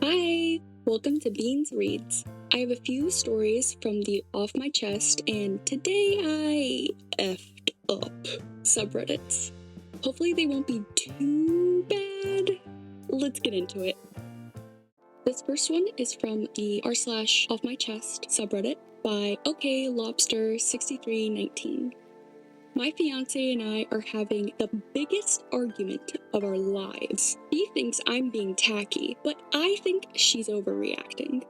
Hi! Welcome to Beans Reads. I have a few stories from the Off My Chest, and today I effed up subreddits. Hopefully they won't be too bad. Let's get into it. This first one is from the r/Off My Chest subreddit by OKLobster6319. My fiance and I are having the biggest argument of our lives. He thinks I'm being tacky, but I think she's overreacting.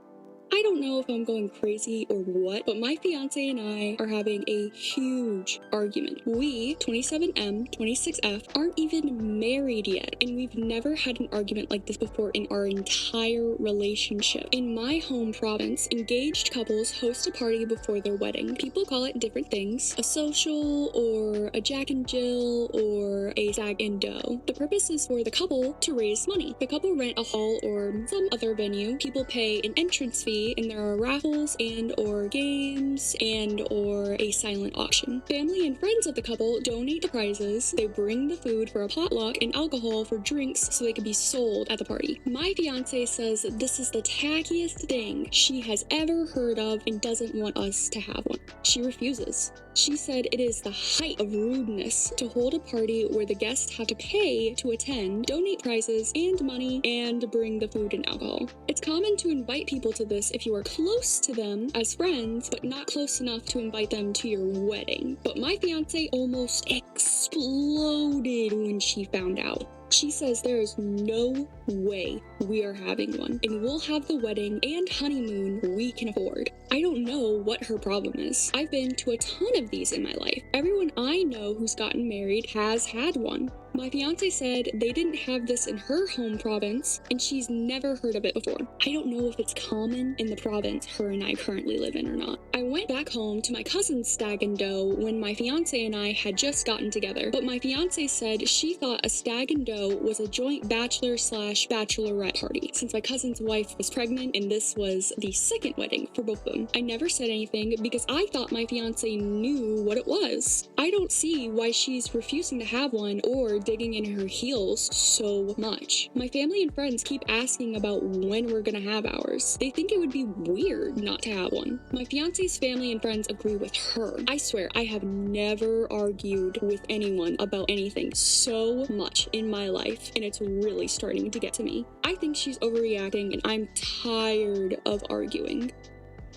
I don't know if I'm going crazy or what, but my fiance and I are having a huge argument. We, 27M, 26F, aren't even married yet, and we've never had an argument like this before in our entire relationship. In my home province, engaged couples host a party before their wedding. People call it different things, a social, or a Jack and Jill, or a stag and doe. The purpose is for the couple to raise money. The couple rent a hall or some other venue. People pay an entrance fee, and there are raffles and or games and or a silent auction. Family and friends of the couple donate the prizes. They bring the food for a potluck and alcohol for drinks so they can be sold at the party. My fiance says this is the tackiest thing she has ever heard of and doesn't want us to have one. She refuses. She said it is the height of rudeness to hold a party where the guests have to pay to attend, donate prizes and money, and bring the food and alcohol. It's common to invite people to this if you are close to them as friends, but not close enough to invite them to your wedding. But my fiance almost exploded when she found out. She says there is no way we are having one, and we'll have the wedding and honeymoon we can afford. I don't know what her problem is. I've been to a ton of these in my life. Everyone I know who's gotten married has had one. My fiance said they didn't have this in her home province, and she's never heard of it before. I don't know if it's common in the province her and I currently live in or not. I went back home to my cousin's stag and doe when my fiance and I had just gotten together, but my fiance said she thought a stag and doe was a joint bachelor/bachelorette party, since my cousin's wife was pregnant and this was the second wedding for both of them. I never said anything because I thought my fiance knew what it was. I don't see why she's refusing to have one or digging in her heels so much. My family and friends keep asking about when we're gonna have ours. They think it would be weird not to have one. My fiance's family and friends agree with her. I swear, I have never argued with anyone about anything so much in my life, and it's really starting to get to me. I think she's overreacting, and I'm tired of arguing.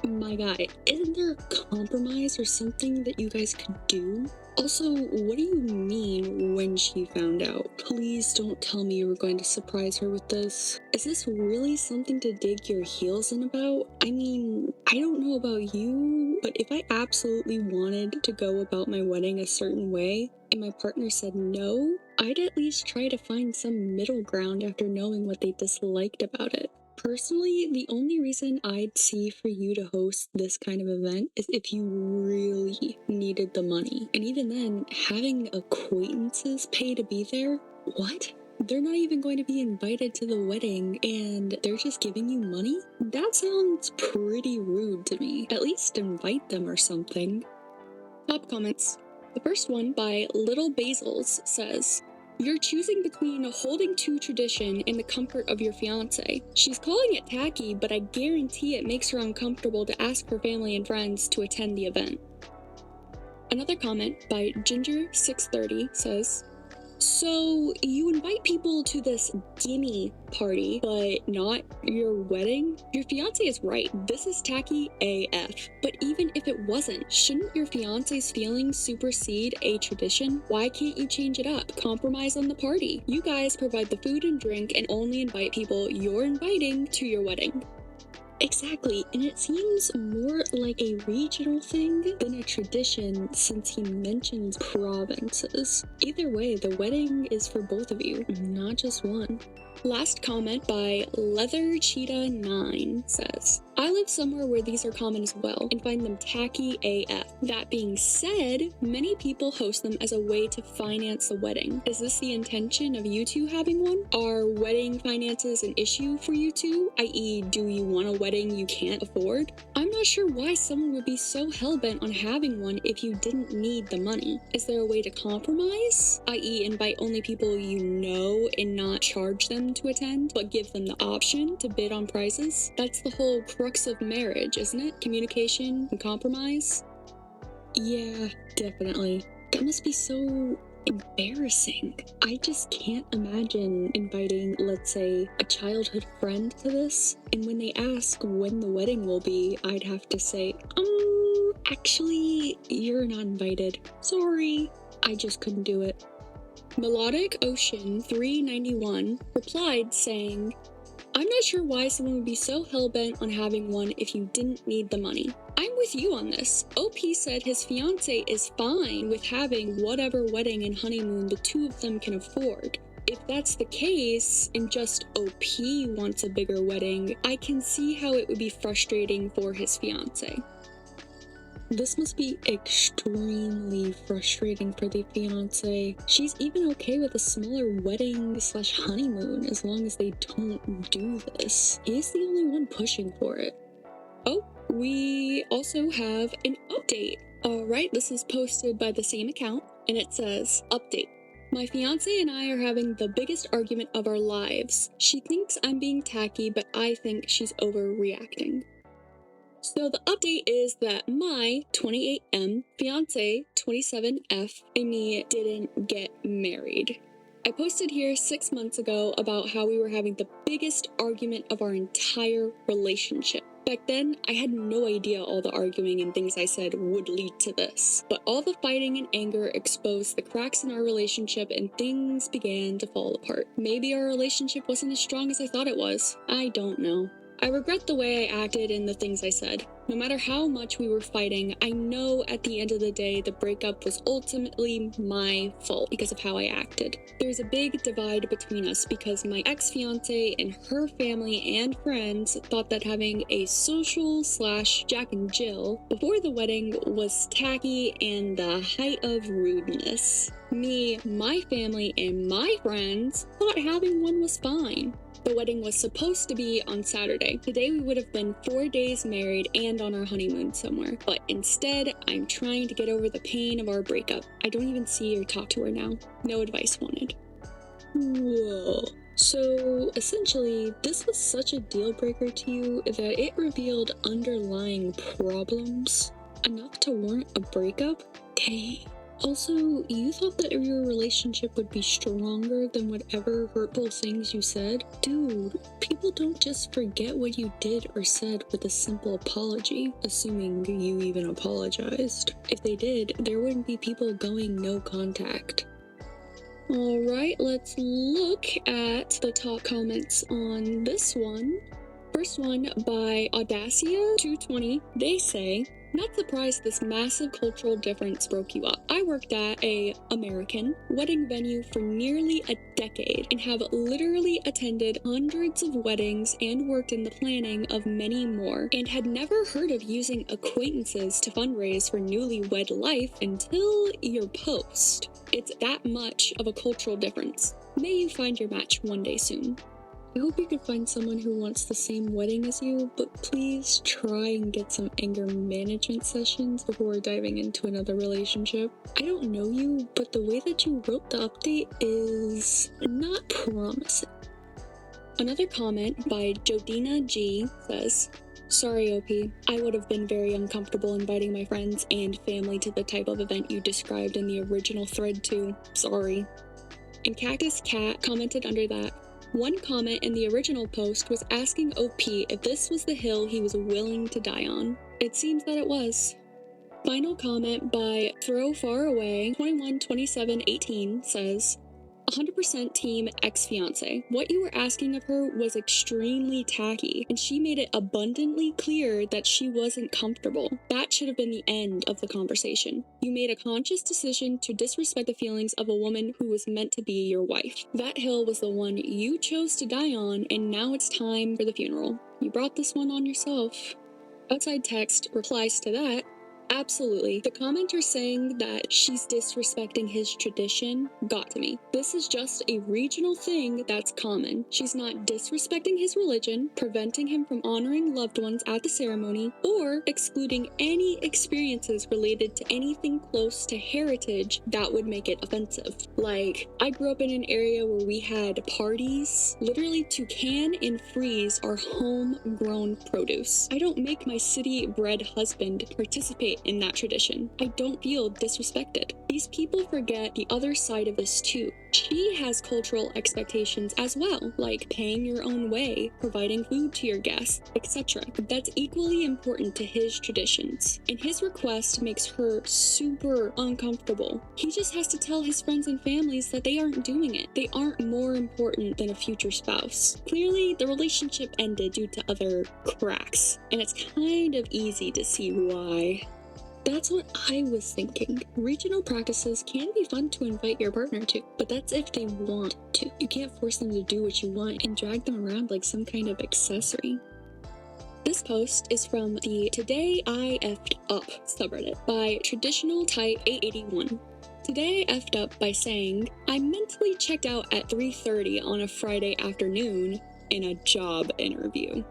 My guy, isn't there a compromise or something that you guys could do? Also, what do you mean when she found out? Please don't tell me you were going to surprise her with this. Is this really something to dig your heels in about? I mean, I don't know about you, but if I absolutely wanted to go about my wedding a certain way, and my partner said no, I'd at least try to find some middle ground after knowing what they disliked about it. Personally, the only reason I'd see for you to host this kind of event is if you really needed the money. And even then, having acquaintances pay to be there? What? They're not even going to be invited to the wedding and they're just giving you money? That sounds pretty rude to me. At least invite them or something. Top comments. The first one by Little Basils says, "You're choosing between holding to tradition and the comfort of your fiance. She's calling it tacky, but I guarantee it makes her uncomfortable to ask her family and friends to attend the event." Another comment by Ginger630 says, "So you invite people to this gimme party, but not your wedding? Your fiance is right. This is tacky AF. But even if it wasn't, shouldn't your fiance's feelings supersede a tradition? Why can't you change it up? Compromise on the party. You guys provide the food and drink and only invite people you're inviting to your wedding." Exactly, and it seems more like a regional thing than a tradition since he mentions provinces. Either way, the wedding is for both of you, not just one. Last comment by Leather Cheetah 9 says, "I live somewhere where these are common as well and find them tacky AF. That being said, many people host them as a way to finance the wedding. Is this the intention of you two having one? Are wedding finances an issue for you two? I.e., do you want a wedding you can't afford? I'm not sure why someone would be so hell-bent on having one if you didn't need the money. Is there a way to compromise? I.e., invite only people you know and not charge them them to attend, but give them the option to bid on prizes. That's the whole crux of marriage, isn't it? Communication and compromise. Yeah, definitely. That must be so embarrassing. I just can't imagine inviting, let's say, a childhood friend to this, and when they ask when the wedding will be, I'd have to say, actually, you're not invited. Sorry. I just couldn't do it. Melodic Ocean 391 replied saying, I'm not sure why someone would be so hell-bent on having one if you didn't need the money. I'm with you on this. OP said his fiance is fine with having whatever wedding and honeymoon the two of them can afford. If that's the case, and just OP wants a bigger wedding, I can see how it would be frustrating for his fiance. This must be extremely frustrating for the fiance. She's even okay with a smaller wedding/honeymoon as long as they don't do this. He's the only one pushing for it. Oh, we also have an update. Alright, this is posted by the same account, and it says, Update. My fiance and I are having the biggest argument of our lives. She thinks I'm being tacky, but I think she's overreacting. So the update is that my 28M fiance 27F and me didn't get married. I posted here 6 months ago about how we were having the biggest argument of our entire relationship. Back then, I had no idea all the arguing and things I said would lead to this. But all the fighting and anger exposed the cracks in our relationship and things began to fall apart. Maybe our relationship wasn't as strong as I thought it was. I don't know. I regret the way I acted and the things I said. No matter how much we were fighting, I know at the end of the day the breakup was ultimately my fault because of how I acted. There's a big divide between us because my ex-fiance and her family and friends thought that having a social/Jack and Jill before the wedding was tacky and the height of rudeness. Me, my family, and my friends thought having one was fine. The wedding was supposed to be on Saturday. Today we would have been 4 days married and on our honeymoon somewhere. But instead, I'm trying to get over the pain of our breakup. I don't even see or talk to her now. No advice wanted. Whoa. So essentially, this was such a deal breaker to you that it revealed underlying problems enough to warrant a breakup? Dang. Also, you thought that your relationship would be stronger than whatever hurtful things you said? Dude, people don't just forget what you did or said with a simple apology, assuming you even apologized. If they did, there wouldn't be people going no contact. Alright, let's look at the top comments on this one. First one by Audacia220. They say, not surprised this massive cultural difference broke you up. I worked at a American wedding venue for nearly a decade and have literally attended hundreds of weddings and worked in the planning of many more, and had never heard of using acquaintances to fundraise for newlywed life until your post. It's that much of a cultural difference. May you find your match one day soon. I hope you can find someone who wants the same wedding as you, but please try and get some anger management sessions before diving into another relationship. I don't know you, but the way that you wrote the update is not promising. Another comment by Jodina G says, Sorry, OP. I would have been very uncomfortable inviting my friends and family to the type of event you described in the original thread too. Sorry. And Cactus Cat commented under that, one comment in the original post was asking OP if this was the hill he was willing to die on. It seems that it was. Final comment by Throw Far Away 212718 says, 100% team ex-fiance. What you were asking of her was extremely tacky, and she made it abundantly clear that she wasn't comfortable. That should have been the end of the conversation. You made a conscious decision to disrespect the feelings of a woman who was meant to be your wife. That hill was the one you chose to die on, and now it's time for the funeral. You brought this one on yourself. Outside text replies to that, Absolutely. The commenter saying that she's disrespecting his tradition got to me. This is just a regional thing that's common. She's not disrespecting his religion, preventing him from honoring loved ones at the ceremony, or excluding any experiences related to anything close to heritage that would make it offensive. Like, I grew up in an area where we had parties literally to can and freeze our homegrown produce. I don't make my city-bred husband participate in that tradition. I don't feel disrespected. These people forget the other side of this too. She has cultural expectations as well, like paying your own way, providing food to your guests, etc. That's equally important to his traditions, and his request makes her super uncomfortable. He just has to tell his friends and families that they aren't doing it. They aren't more important than a future spouse. Clearly, the relationship ended due to other cracks, and it's kind of easy to see why. That's what I was thinking. Regional practices can be fun to invite your partner to, but that's if they want to. You can't force them to do what you want and drag them around like some kind of accessory. This post is from the Today I F'd Up subreddit by Traditional Type 881. Today I effed up by saying, I mentally checked out at 3:30 on a Friday afternoon in a job interview.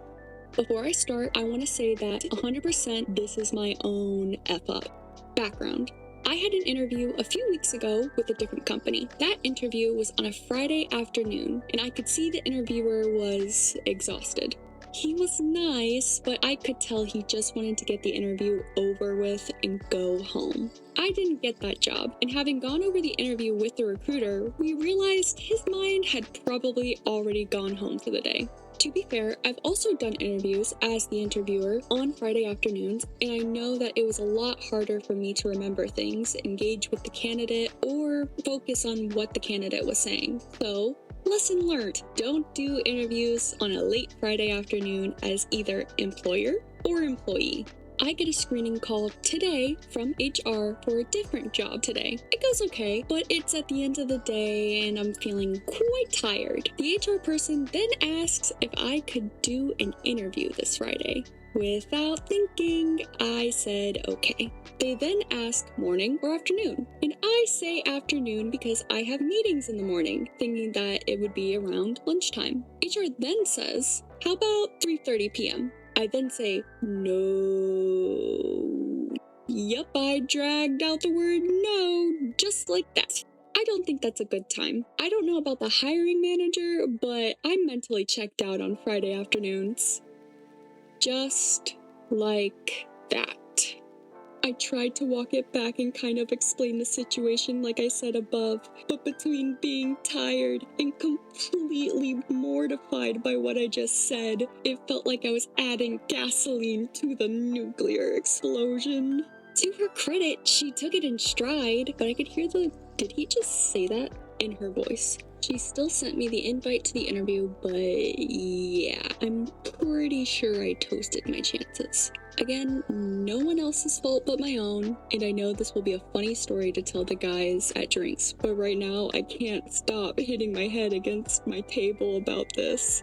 Before I start, I want to say that 100% this is my own F-up. Background. I had an interview a few weeks ago with a different company. That interview was on a Friday afternoon, and I could see the interviewer was exhausted. He was nice, but I could tell he just wanted to get the interview over with and go home. I didn't get that job, and having gone over the interview with the recruiter, we realized his mind had probably already gone home for the day. To be fair, I've also done interviews as the interviewer on Friday afternoons, and I know that it was a lot harder for me to remember things, engage with the candidate, or focus on what the candidate was saying. So, lesson learned, don't do interviews on a late Friday afternoon as either employer or employee. I get a screening call today from HR for a different job today. It goes okay, but it's at the end of the day and I'm feeling quite tired. The HR person then asks if I could do an interview this Friday. Without thinking, I said okay. They then ask morning or afternoon, and I say afternoon because I have meetings in the morning, thinking that it would be around lunchtime. HR then says, how about 3:30 p.m.? I then say, no. Yup, I dragged out the word no, just like that. I don't think that's a good time. I don't know about the hiring manager, but I'm mentally checked out on Friday afternoons. Just like that. I tried to walk it back and kind of explain the situation like I said above, but between being tired and completely mortified by what I just said, it felt like I was adding gasoline to the nuclear explosion. To her credit, she took it in stride, but I could hear the "did he just say that?" in her voice. She still sent me the invite to the interview, but yeah, I'm pretty sure I toasted my chances. Again, no one else's fault but my own, and I know this will be a funny story to tell the guys at drinks, but right now I can't stop hitting my head against my table about this.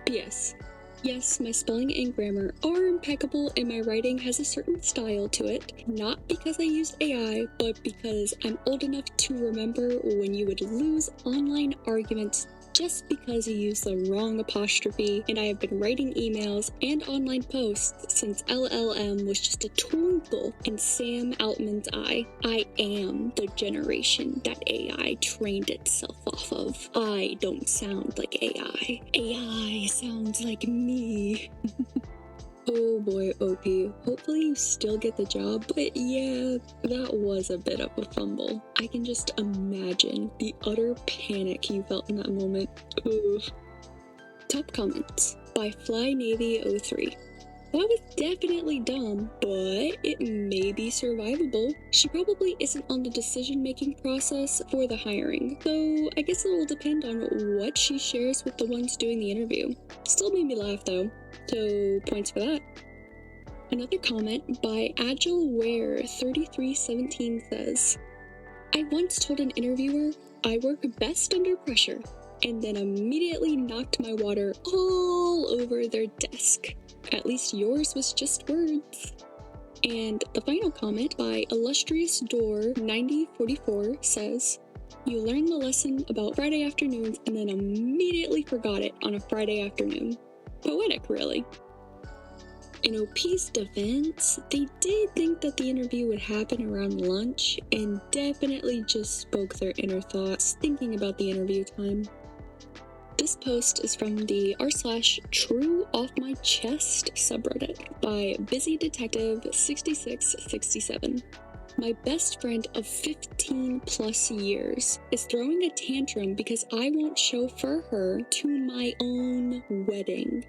P.S. Yes, my spelling and grammar are impeccable and my writing has a certain style to it, not because I used AI, but because I'm old enough to remember when you would lose online arguments just because you used the wrong apostrophe, and I have been writing emails and online posts since LLM was just a twinkle in Sam Altman's eye. I am the generation that AI trained itself off of. I don't sound like AI. AI sounds like me. Oh boy, OP. Hopefully you still get the job, but yeah, that was a bit of a fumble. I can just imagine the utter panic you felt in that moment. Ugh. Top comments by FlyNavy03. That was definitely dumb, but it may be survivable. She probably isn't on the decision-making process for the hiring, so I guess it will depend on what she shares with the ones doing the interview. Still made me laugh though, so points for that. Another comment by AgileWare3317 says, I once told an interviewer I work best under pressure, and then immediately knocked my water all over their desk. At least yours was just words. And the final comment by Illustrious Door 9044 says, "You learned the lesson about Friday afternoons and then immediately forgot it on a Friday afternoon." Poetic, really. In OP's defense, they did think that the interview would happen around lunch and definitely just spoke their inner thoughts thinking about the interview time. This post is from the r/True Off My Chest subreddit by Busy Detective 6667. "My best friend of 15 plus years is throwing a tantrum because I won't chauffeur her to my own wedding."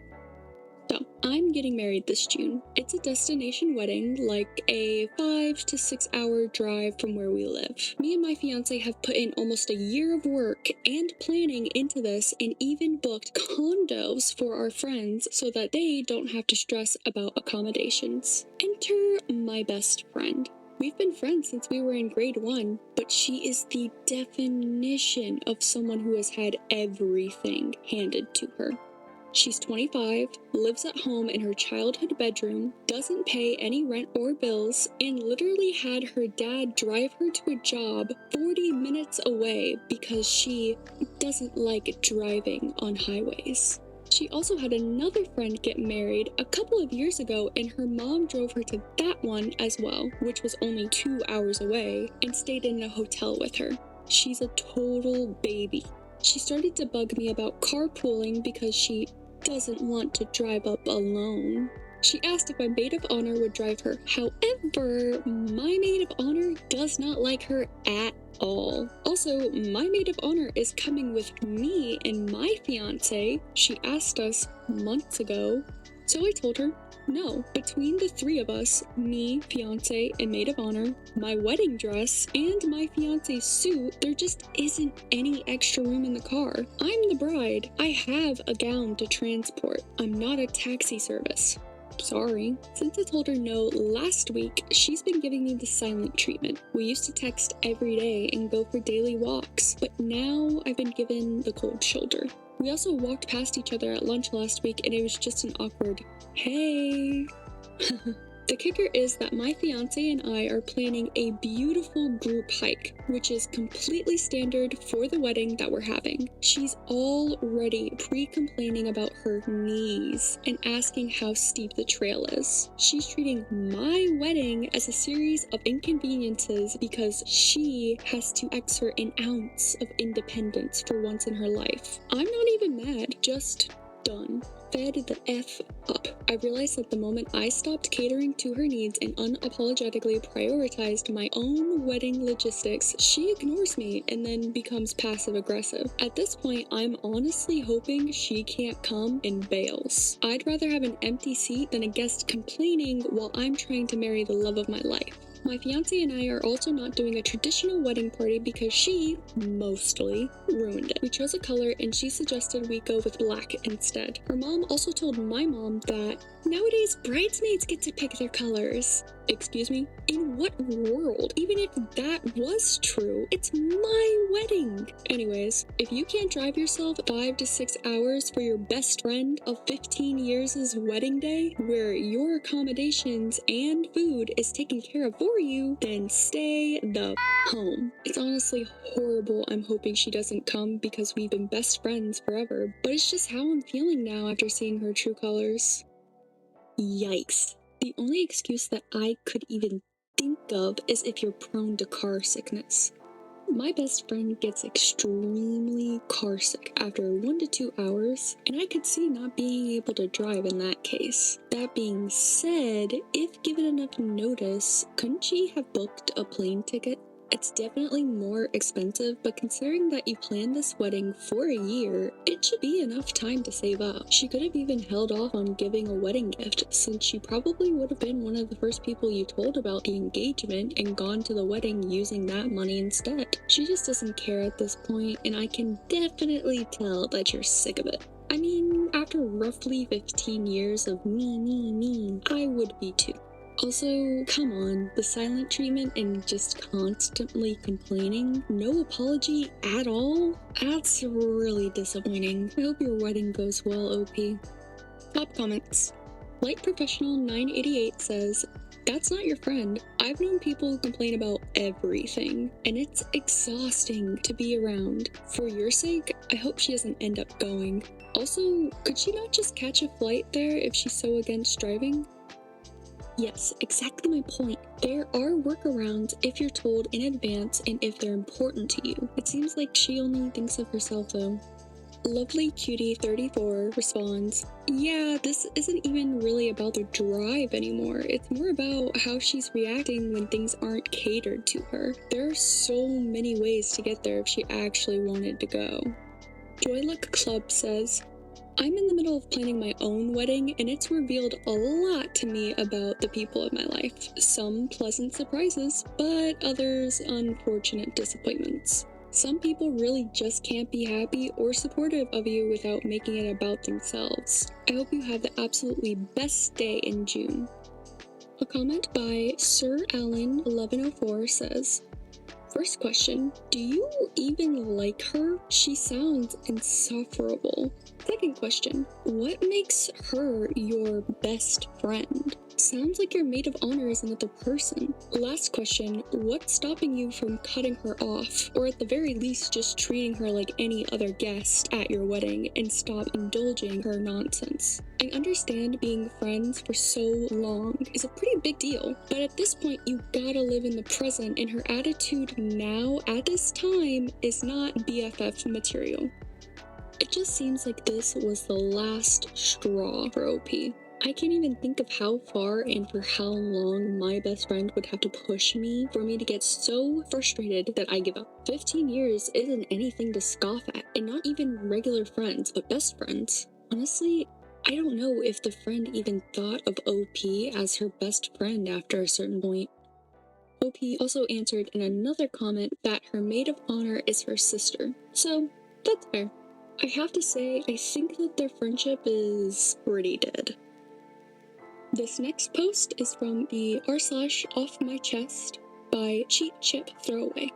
So, I'm getting married this June. It's a destination wedding, like a 5 to 6 hour drive from where we live. Me and my fiance have put in almost a year of work and planning into this and even booked condos for our friends so that they don't have to stress about accommodations. Enter my best friend. We've been friends since we were in grade 1, but she is the definition of someone who has had everything handed to her. She's 25, lives at home in her childhood bedroom, doesn't pay any rent or bills, and literally had her dad drive her to a job 40 minutes away because she doesn't like driving on highways. She also had another friend get married a couple of years ago, and her mom drove her to that one as well, which was only 2 hours away, and stayed in a hotel with her. She's a total baby. She started to bug me about carpooling because she doesn't want to drive up alone. She asked if my maid of honor would drive her. However, my maid of honor does not like her at all. Also, my maid of honor is coming with me and my fiance. She asked us months ago, so I told her, no. Between the three of us, me, fiance, and maid of honor, my wedding dress, and my fiance's suit, there just isn't any extra room in the car. I'm the bride. I have a gown to transport. I'm not a taxi service. Sorry. Since I told her no last week, she's been giving me the silent treatment. We used to text every day and go for daily walks, but now I've been given the cold shoulder. We also walked past each other at lunch last week, and it was just an awkward, hey. The kicker is that my fiance and I are planning a beautiful group hike, which is completely standard for the wedding that we're having. She's already pre-complaining about her knees and asking how steep the trail is. She's treating my wedding as a series of inconveniences because she has to exert an ounce of independence for once in her life. I'm not even mad, just done. Fed the F up. I realized that the moment I stopped catering to her needs and unapologetically prioritized my own wedding logistics, she ignores me and then becomes passive-aggressive. At this point, I'm honestly hoping she can't come and bails. I'd rather have an empty seat than a guest complaining while I'm trying to marry the love of my life. My fiance and I are also not doing a traditional wedding party because she, mostly, ruined it. We chose a color and she suggested we go with black instead. Her mom also told my mom that nowadays bridesmaids get to pick their colors. Excuse me? In what world? Even if that was true, it's my wedding. Anyways, if you can't drive yourself 5 to 6 hours for your best friend of 15 years' wedding day, where your accommodations and food is taken care of for you, then stay the home. It's honestly horrible. I'm hoping she doesn't come because we've been best friends forever, but it's just how I'm feeling now after seeing her true colors. Yikes. The only excuse that I could even think of is if you're prone to car sickness. My best friend gets extremely car sick after 1 to 2 hours, and I could see not being able to drive in that case. That being said, if given enough notice, couldn't she have booked a plane ticket? It's definitely more expensive, but considering that you planned this wedding for a year, it should be enough time to save up. She could have even held off on giving a wedding gift, since she probably would have been one of the first people you told about the engagement and gone to the wedding using that money instead. She just doesn't care at this point, and I can definitely tell that you're sick of it. I mean, after roughly 15 years of me, I would be too. Also, come on, the silent treatment and just constantly complaining, no apology at all? That's really disappointing. I hope your wedding goes well, OP. Top comments. Light Professional 988 says, "That's not your friend. I've known people who complain about everything, and it's exhausting to be around. For your sake, I hope she doesn't end up going. Also, could she not just catch a flight there if she's so against driving?" Yes, exactly my point. There are workarounds if you're told in advance and if they're important to you. It seems like she only thinks of herself though. Lovely Cutie 34 responds, "Yeah, this isn't even really about the drive anymore. It's more about how she's reacting when things aren't catered to her. There are so many ways to get there if she actually wanted to go." Joy Luck Club says, "I'm in the middle of planning my own wedding, and it's revealed a lot to me about the people in my life. Some pleasant surprises, but others unfortunate disappointments. Some people really just can't be happy or supportive of you without making it about themselves. I hope you have the absolutely best day in June." A comment by Sir Alan 1104 says, "First question, do you even like her? She sounds insufferable. Second question, what makes her your best friend? Sounds like your maid of honor is another person. Last question, what's stopping you from cutting her off, or at the very least just treating her like any other guest at your wedding and stop indulging her nonsense? I understand being friends for so long is a pretty big deal, but at this point you gotta live in the present, and her attitude now at this time is not BFF material." It just seems like this was the last straw for OP. I can't even think of how far and for how long my best friend would have to push me for me to get so frustrated that I give up. 15 years isn't anything to scoff at, and not even regular friends, but best friends. Honestly, I don't know if the friend even thought of OP as her best friend after a certain point. OP also answered in another comment that her maid of honor is her sister, so that's fair. I have to say, I think that their friendship is pretty dead. This next post is from the r/off my chest by Cheat Chip Throwaway.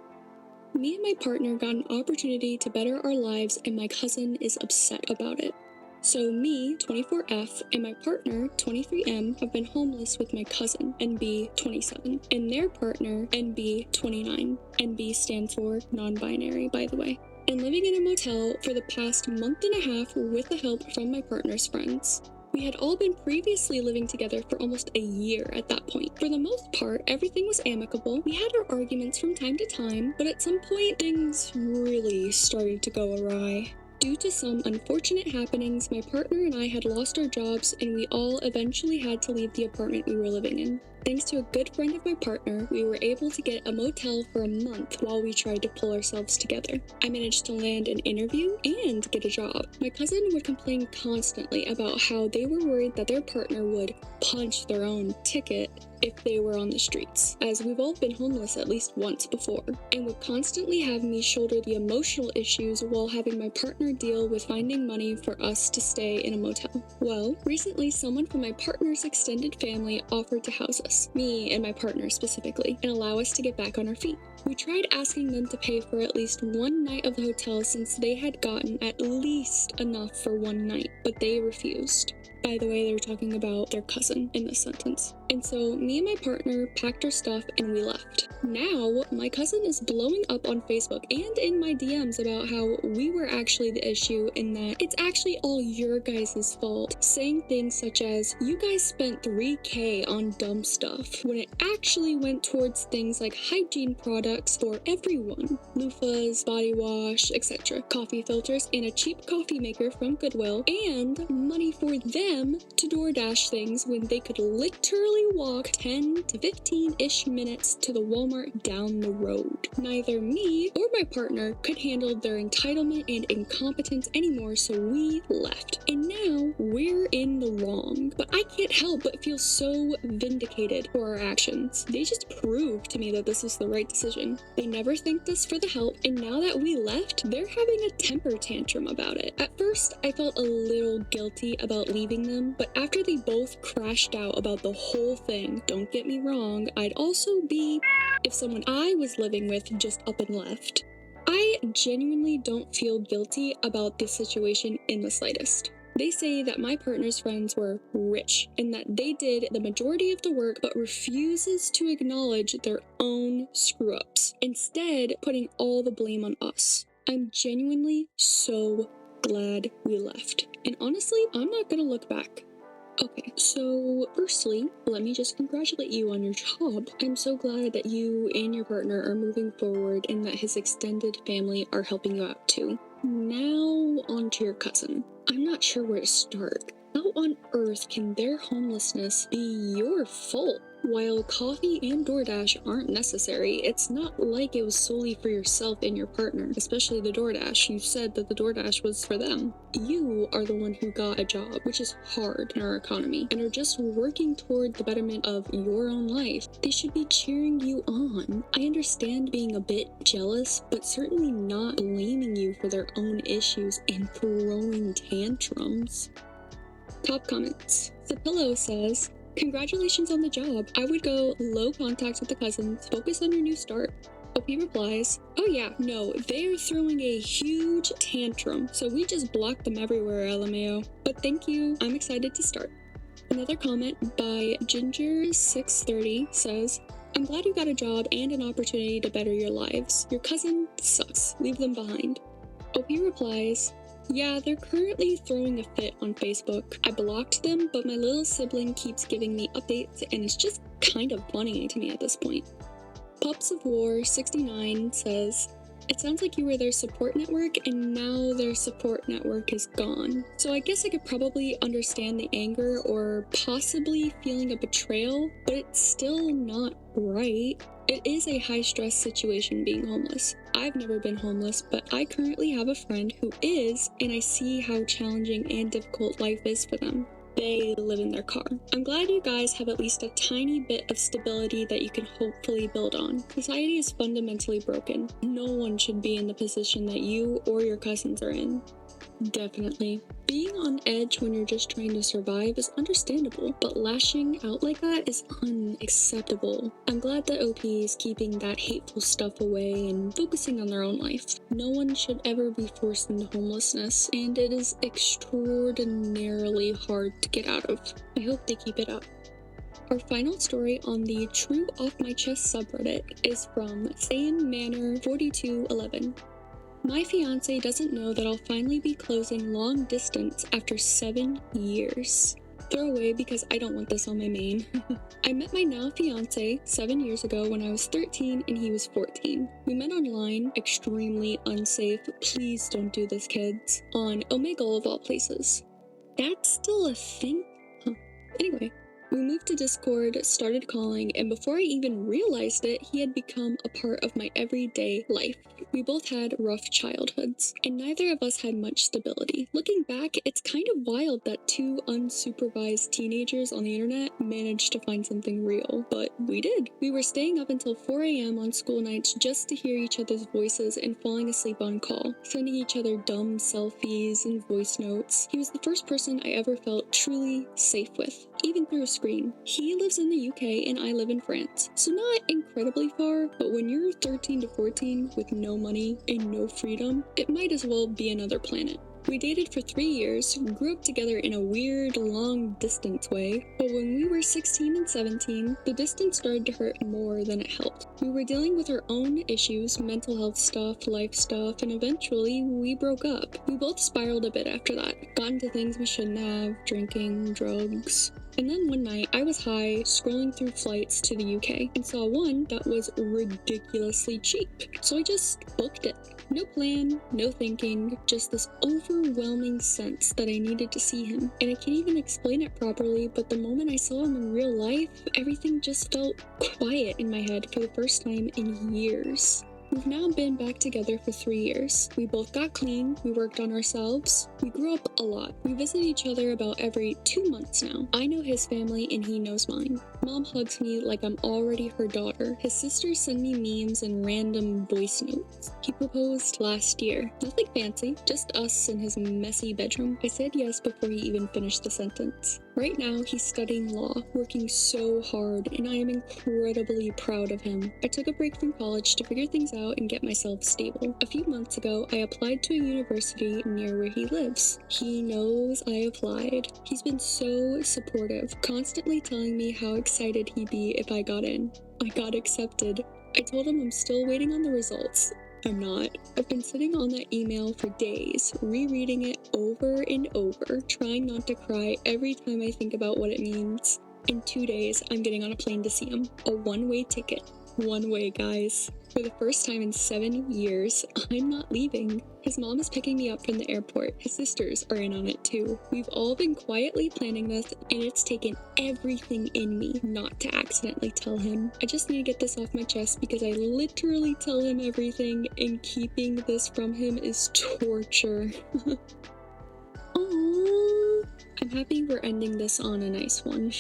"Me and my partner got an opportunity to better our lives, and my cousin is upset about it. So me, 24F, and my partner, 23M, have been homeless with my cousin, NB, 27, and their partner, NB, 29. NB stands for non-binary, by the way. And living in a motel for the past month and a half with the help from my partner's friends. We had all been previously living together for almost a year at that point. For the most part, everything was amicable. We had our arguments from time to time, but at some point, things really started to go awry. Due to some unfortunate happenings, my partner and I had lost our jobs, and we all eventually had to leave the apartment we were living in. Thanks to a good friend of my partner, we were able to get a motel for a month while we tried to pull ourselves together. I managed to land an interview and get a job. My cousin would complain constantly about how they were worried that their partner would punch their own ticket if they were on the streets, as we've all been homeless at least once before, and would constantly have me shoulder the emotional issues while having my partner deal with finding money for us to stay in a motel. Well, recently someone from my partner's extended family offered to house us, me and my partner specifically, and allow us to get back on our feet. We tried asking them to pay for at least one night of the hotel since they had gotten at least enough for one night, but they refused. By the way, they were talking about their cousin in this sentence. And so me and my partner packed our stuff and we left. Now, my cousin is blowing up on Facebook and in my DMs about how we were actually the issue and that it's actually all your guys' fault, saying things such as, "You guys spent $3K on dumb stuff," when it actually went towards things like hygiene products for everyone, loofahs, body wash, etc., coffee filters, and a cheap coffee maker from Goodwill, and money for them to DoorDash things when they could literally walk 10 to 15-ish minutes to the Walmart down the road. Neither me or my partner could handle their entitlement and incompetence anymore, so we left. And now we're in the wrong. But I can't help but feel so vindicated for our actions. They just proved to me that this was the right decision. They never thanked us for the help, and now that we left, they're having a temper tantrum about it. At first, I felt a little guilty about leaving them, but after they both crashed out about the whole thing, don't get me wrong, I'd also be if someone I was living with just up and left. I genuinely don't feel guilty about this situation in the slightest. They say that my partner's friends were rich and that they did the majority of the work but refuses to acknowledge their own screw-ups, instead putting all the blame on us. I'm genuinely so glad we left. And honestly, I'm not gonna look back. Okay, so firstly, let me just congratulate you on your job. I'm so glad that you and your partner are moving forward and that his extended family are helping you out too. Now, on to your cousin. I'm not sure where to start. How on earth can their homelessness be your fault? While coffee and DoorDash aren't necessary, it's not like it was solely for yourself and your partner, especially the DoorDash. You said that the DoorDash was for them. You are the one who got a job, which is hard in our economy, and are just working toward the betterment of your own life. They should be cheering you on. I understand being a bit jealous, but certainly not blaming you for their own issues and throwing tantrums. Top comments. Sapillo says, "Congratulations on the job. I would go low contact with the cousins, focus on your new start." OP replies, "Oh yeah, no, they're throwing a huge tantrum, so we just blocked them everywhere, LMAO. But thank you, I'm excited to start." Another comment by Ginger630 says, "I'm glad you got a job and an opportunity to better your lives. Your cousin sucks. Leave them behind." OP replies, "Yeah, they're currently throwing a fit on Facebook. I blocked them, but my little sibling keeps giving me updates and it's just kind of funny to me at this point." Pups of War 69 says, "It sounds like you were their support network and now their support network is gone. So I guess I could probably understand the anger or possibly feeling a betrayal, but it's still not right. It is a high-stress situation being homeless. I've never been homeless, but I currently have a friend who is, and I see how challenging and difficult life is for them. They live in their car. I'm glad you guys have at least a tiny bit of stability that you can hopefully build on. Society is fundamentally broken. No one should be in the position that you or your cousins are in." Definitely. Being on edge when you're just trying to survive is understandable, but lashing out like that is unacceptable. I'm glad that OP is keeping that hateful stuff away and focusing on their own life. No one should ever be forced into homelessness, and it is extraordinarily hard to get out of. I hope they keep it up. Our final story on the True Off My Chest subreddit is from SaneManner4211. "My fiance doesn't know that I'll finally be closing long distance after 7 years. Throwaway because I don't want this on my main. I met my now fiance 7 years ago when I was 13 and he was 14. We met online, extremely unsafe, please don't do this kids, on Omegle of all places." That's still a thing? Huh. Anyway. We moved to Discord, started calling, and before I even realized it, he had become a part of my everyday life. We both had rough childhoods, and neither of us had much stability. Looking back, it's kind of wild that two unsupervised teenagers on the internet managed to find something real, but we did. We were staying up until 4 a.m. on school nights just to hear each other's voices and falling asleep on call, sending each other dumb selfies and voice notes. He was the first person I ever felt truly safe with, even through a screen. He lives in the UK and I live in France, so not incredibly far, but when you're 13 to 14 with no money and no freedom, it might as well be another planet. We dated for 3 years, grew up together in a weird, long-distance way, but when we were 16 and 17, the distance started to hurt more than it helped. We were dealing with our own issues, mental health stuff, life stuff, and eventually we broke up. We both spiraled a bit after that, got into things we shouldn't have, drinking, drugs. And then one night, I was high, scrolling through flights to the UK, and saw one that was ridiculously cheap. So I just booked it. No plan, no thinking, just this overwhelming sense that I needed to see him. And I can't even explain it properly, but the moment I saw him in real life, everything just felt quiet in my head for the first time in years. We've now been back together for 3 years. We both got clean, we worked on ourselves, we grew up a lot. We visit each other about every 2 months now. I know his family and he knows mine. Mom hugs me like I'm already her daughter. His sisters send me memes and random voice notes. He proposed last year. Nothing fancy, just us in his messy bedroom. I said yes before he even finished the sentence. Right now, he's studying law, working so hard, and I am incredibly proud of him. I took a break from college to figure things out and get myself stable. A few months ago, I applied to a university near where he lives. He knows I applied. He's been so supportive, constantly telling me how excited he'd be if I got in. I got accepted. I told him I'm still waiting on the results. I'm not. I've been sitting on that email for days, rereading it over and over, trying not to cry every time I think about what it means. In 2 days, I'm getting on a plane to see him. A one-way ticket. One way, guys. For the first time in 7 years, I'm not leaving. His mom is picking me up from the airport. His sisters are in on it too. We've all been quietly planning this, and it's taken everything in me not to accidentally tell him. I just need to get this off my chest because I literally tell him everything, and keeping this from him is torture. Aww. I'm happy we're ending this on a nice one.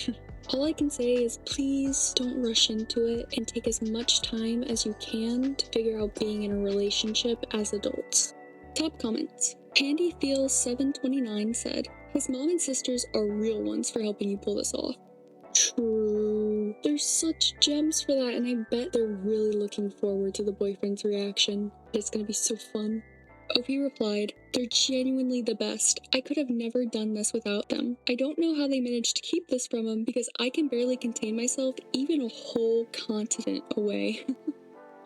All I can say is please don't rush into it and take as much time as you can to figure out being in a relationship as adults. Top comments. Pandy Feels 729 said, his mom and sisters are real ones for helping you pull this off. True. There's such gems for that, and I bet they're really looking forward to the boyfriend's reaction. It's gonna be so fun. OP replied, they're genuinely the best. I could have never done this without them. I don't know how they managed to keep this from him because I can barely contain myself even a whole continent away.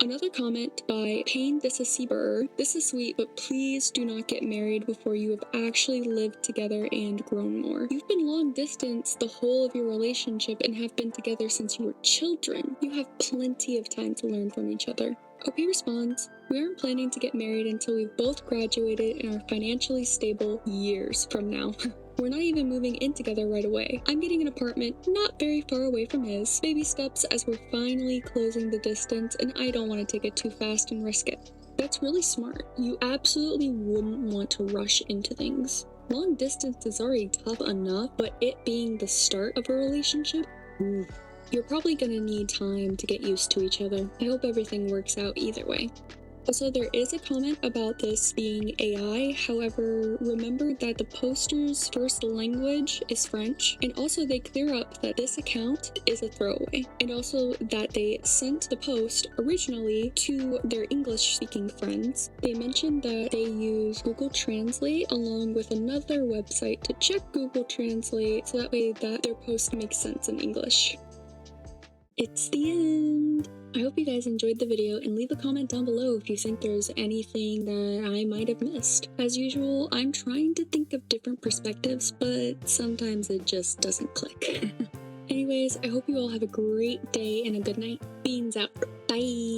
Another comment by Payne Disacibur. This is sweet, but please do not get married before you have actually lived together and grown more. You've been long distance the whole of your relationship and have been together since you were children. You have plenty of time to learn from each other. OP responds, we aren't planning to get married until we've both graduated and are financially stable years from now. We're not even moving in together right away. I'm getting an apartment not very far away from his. Baby steps as we're finally closing the distance, and I don't want to take it too fast and risk it. That's really smart. You absolutely wouldn't want to rush into things. Long distance is already tough enough, but it being the start of a relationship, you're probably gonna need time to get used to each other. I hope everything works out either way. Also, there is a comment about this being AI, however, remember that the poster's first language is French, and also they clear up that this account is a throwaway, and also that they sent the post originally to their English-speaking friends. They mentioned that they use Google Translate along with another website to check Google Translate, so that way that their post makes sense in English. It's the end! I hope you guys enjoyed the video, and leave a comment down below if you think there's anything that I might have missed. As usual, I'm trying to think of different perspectives, but sometimes it just doesn't click. Anyways, I hope you all have a great day and a good night. Beans out. Bye!